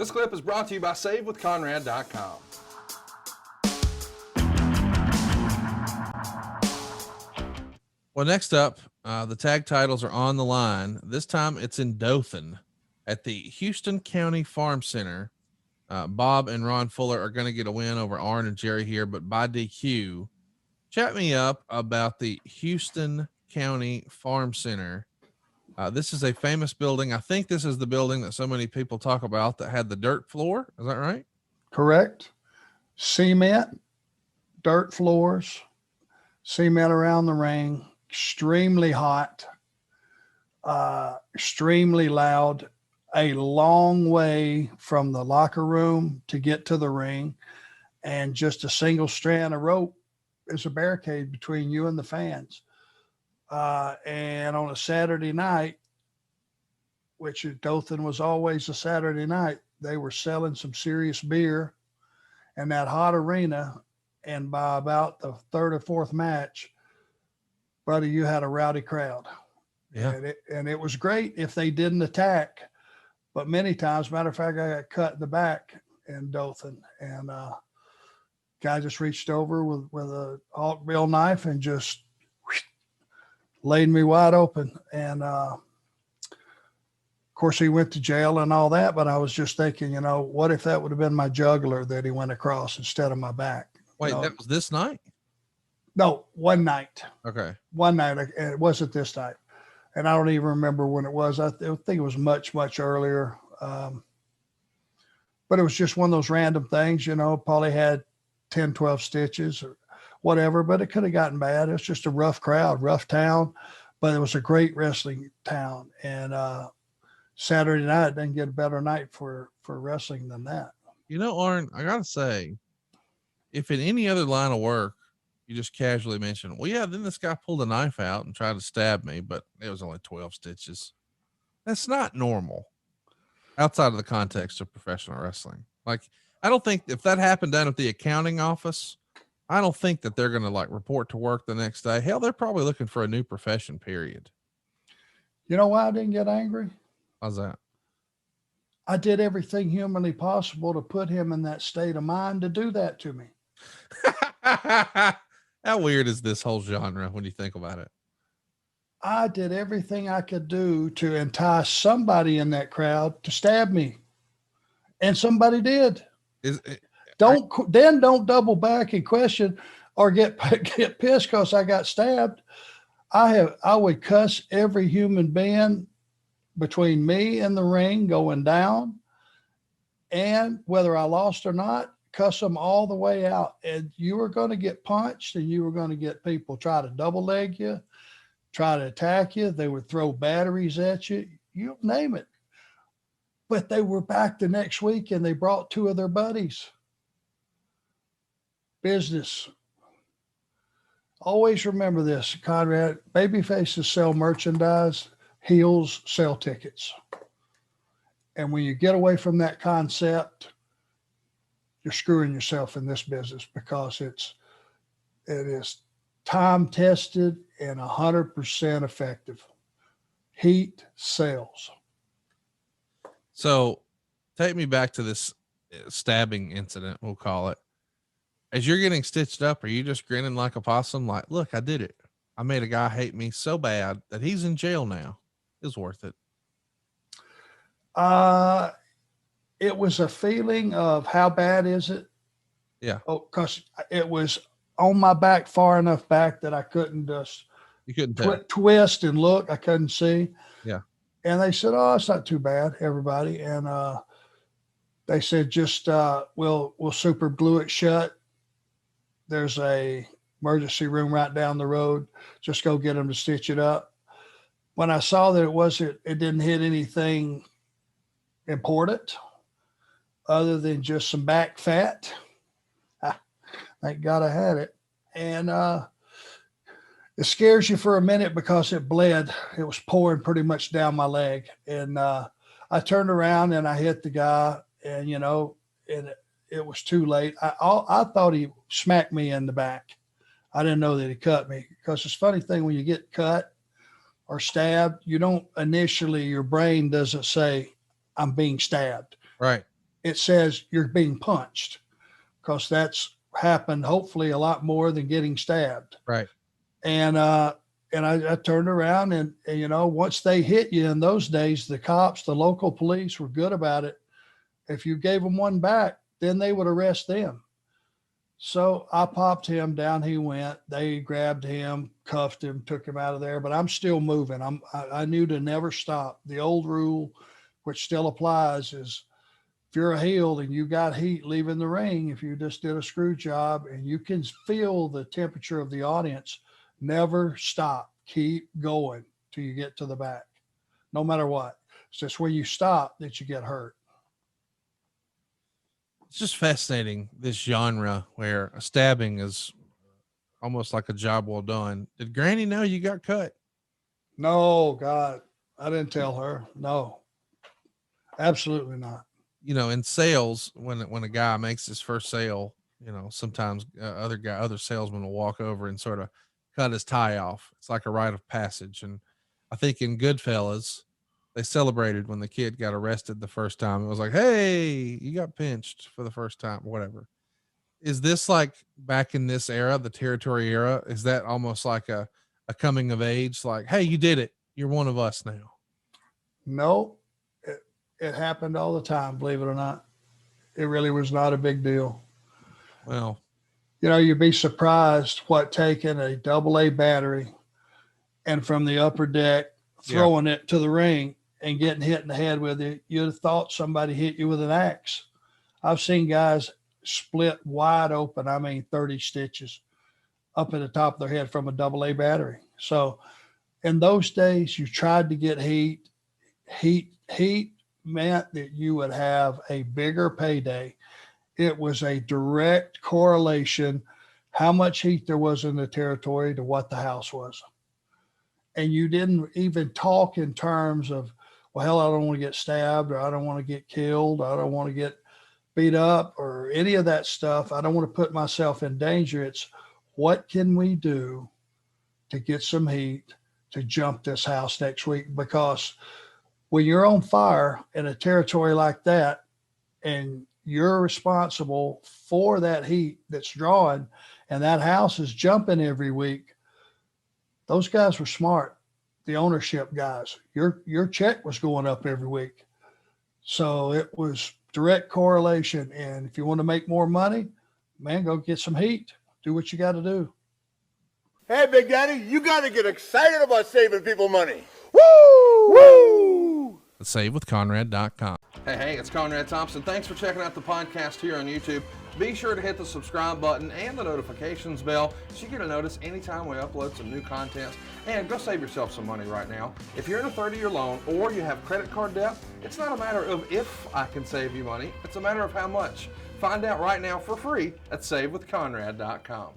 This clip is brought to you by SaveWithConrad.com. Well, next up, the tag titles are on the line. This time it's in Dothan at the Houston County Farm Center. Bob and Ron Fuller are going to get a win over Arn and Jerry here, but by DQ. Chat me up about the Houston County Farm Center. This is a famous building. I think this is the building that so many people talk about that had the dirt floor. Is that right? Correct. Cement, dirt floors, cement around the ring, extremely hot, extremely loud, a long way from the locker room to get to the ring, and just a single strand of rope is a barricade between you and the fans. And on a Saturday night, which Dothan was always a Saturday night, they were selling some serious beer in that hot arena. And by about the third or fourth match, buddy, you had a rowdy crowd. Yeah. And it was great if they didn't attack. But many times, matter of fact, I got cut in the back in Dothan. And guy just reached over with a alt-bill knife and just laid me wide open. And of course, he went to jail and all that. But I was just thinking, what if that would have been my jugular that he went across instead of my back? Wait, that was this night? No, one night. Okay. One night. It wasn't this night. And I don't even remember when it was. I think it was much, much earlier. But it was just one of those random things, probably had 10, 12 stitches or whatever, but it could have gotten bad. It was just a rough crowd, rough town, but it was a great wrestling town. And Saturday night didn't get a better night for wrestling than that. Arn, I got to say, if in any other line of work, you just casually mentioned, well, yeah, then this guy pulled a knife out and tried to stab me, but it was only 12 stitches. That's not normal outside of the context of professional wrestling. Like, I don't think if that happened down at the accounting office, I don't think that they're going to report to work the next day. Hell, they're probably looking for a new profession, period. You know why I didn't get angry? How's that? I did everything humanly possible to put him in that state of mind to do that to me. How weird is this whole genre when you think about it? I did everything I could do to entice somebody in that crowd to stab me. And somebody did. Don't double back and question or get pissed because I got stabbed. I would cuss every human being between me and the ring going down, and whether I lost or not, cuss them all the way out. And you were going to get punched, and you were going to get people try to double leg you, try to attack you. They would throw batteries at you, you name it. But they were back the next week and they brought two of their buddies. Business. Always remember this, Conrad. Baby faces sell merchandise, heels sell tickets. And when you get away from that concept, you're screwing yourself in this business, because it is time tested and 100% effective. Heat sells. So take me back to this stabbing incident, we'll call it. As you're getting stitched up, are you just grinning like a possum? Like, look, I did it. I made a guy hate me so bad that he's in jail now. It's worth it. It was a feeling of how bad is it? Yeah. Oh, because it was on my back, far enough back that I couldn't just twist and look. I couldn't see. Yeah. And they said, oh, it's not too bad, everybody. And they said, just we'll super glue it shut. There's a emergency room right down the road. Just go get them to stitch it up. When I saw that it didn't hit anything important other than just some back fat. Thank God I had it. And it scares you for a minute because it bled. It was pouring pretty much down my leg. And I turned around and I hit the guy, and, it was too late. I thought he smacked me in the back. I didn't know that he cut me, because it's a funny thing when you get cut or stabbed, you don't initially, your brain doesn't say, I'm being stabbed. Right. it says you're being punched, because that's happened hopefully a lot more than getting stabbed. Right. And I turned around and, you know, once they hit you in those days, the cops, the local police were good about it. If you gave them one back, then they would arrest them. So I popped him, down he went. They grabbed him, cuffed him, took him out of there, but I'm still moving. I knew to never stop. The old rule, which still applies, is if you're a heel and you got heat leaving the ring, if you just did a screw job and you can feel the temperature of the audience, never stop. Keep going till you get to the back, no matter what. It's just when you stop that you get hurt. It's just fascinating, this genre where a stabbing is almost like a job well done. Did Granny know you got cut? No, God, I didn't tell her. No, absolutely not. You know, in sales, when a guy makes his first sale, you know, sometimes other salesmen will walk over and sort of cut his tie off. It's like a rite of passage. And I think in Goodfellas, they celebrated when the kid got arrested the first time. It was like, hey, you got pinched for the first time, whatever. Is this like back in this era, the territory era? Is that almost like a coming of age? Like, hey, you did it. You're one of us now. No, it happened all the time, believe it or not. It really was not a big deal. Well, you know, you'd be surprised what taking a AA battery and from the upper deck, throwing it to the ring and getting hit in the head with it. You'd have thought somebody hit you with an axe. I've seen guys split wide open. I mean, 30 stitches up at the top of their head from a AA battery. So in those days, you tried to get heat. Heat meant that you would have a bigger payday. It was a direct correlation, how much heat there was in the territory to what the house was. And you didn't even talk in terms of, well, hell, I don't want to get stabbed, or I don't want to get killed. I don't want to get beat up or any of that stuff. I don't want to put myself in danger. It's what can we do to get some heat to jump this house next week? Because when you're on fire in a territory like that and you're responsible for that heat that's drawing and that house is jumping every week, those guys were smart. The ownership guys, your check was going up every week. So it was direct correlation. And if you want to make more money, man, go get some heat. Do what you got to do. Hey, Big Daddy, you got to get excited about saving people money. Woo! Woo! SaveWithConrad.com. Hey, it's Conrad Thompson. Thanks for checking out the podcast here on YouTube. Be sure to hit the subscribe button and the notifications bell so you get a notice anytime we upload some new content. And go save yourself some money right now. If you're in a 30-year loan or you have credit card debt, it's not a matter of if I can save you money. It's a matter of how much. Find out right now for free at SaveWithConrad.com.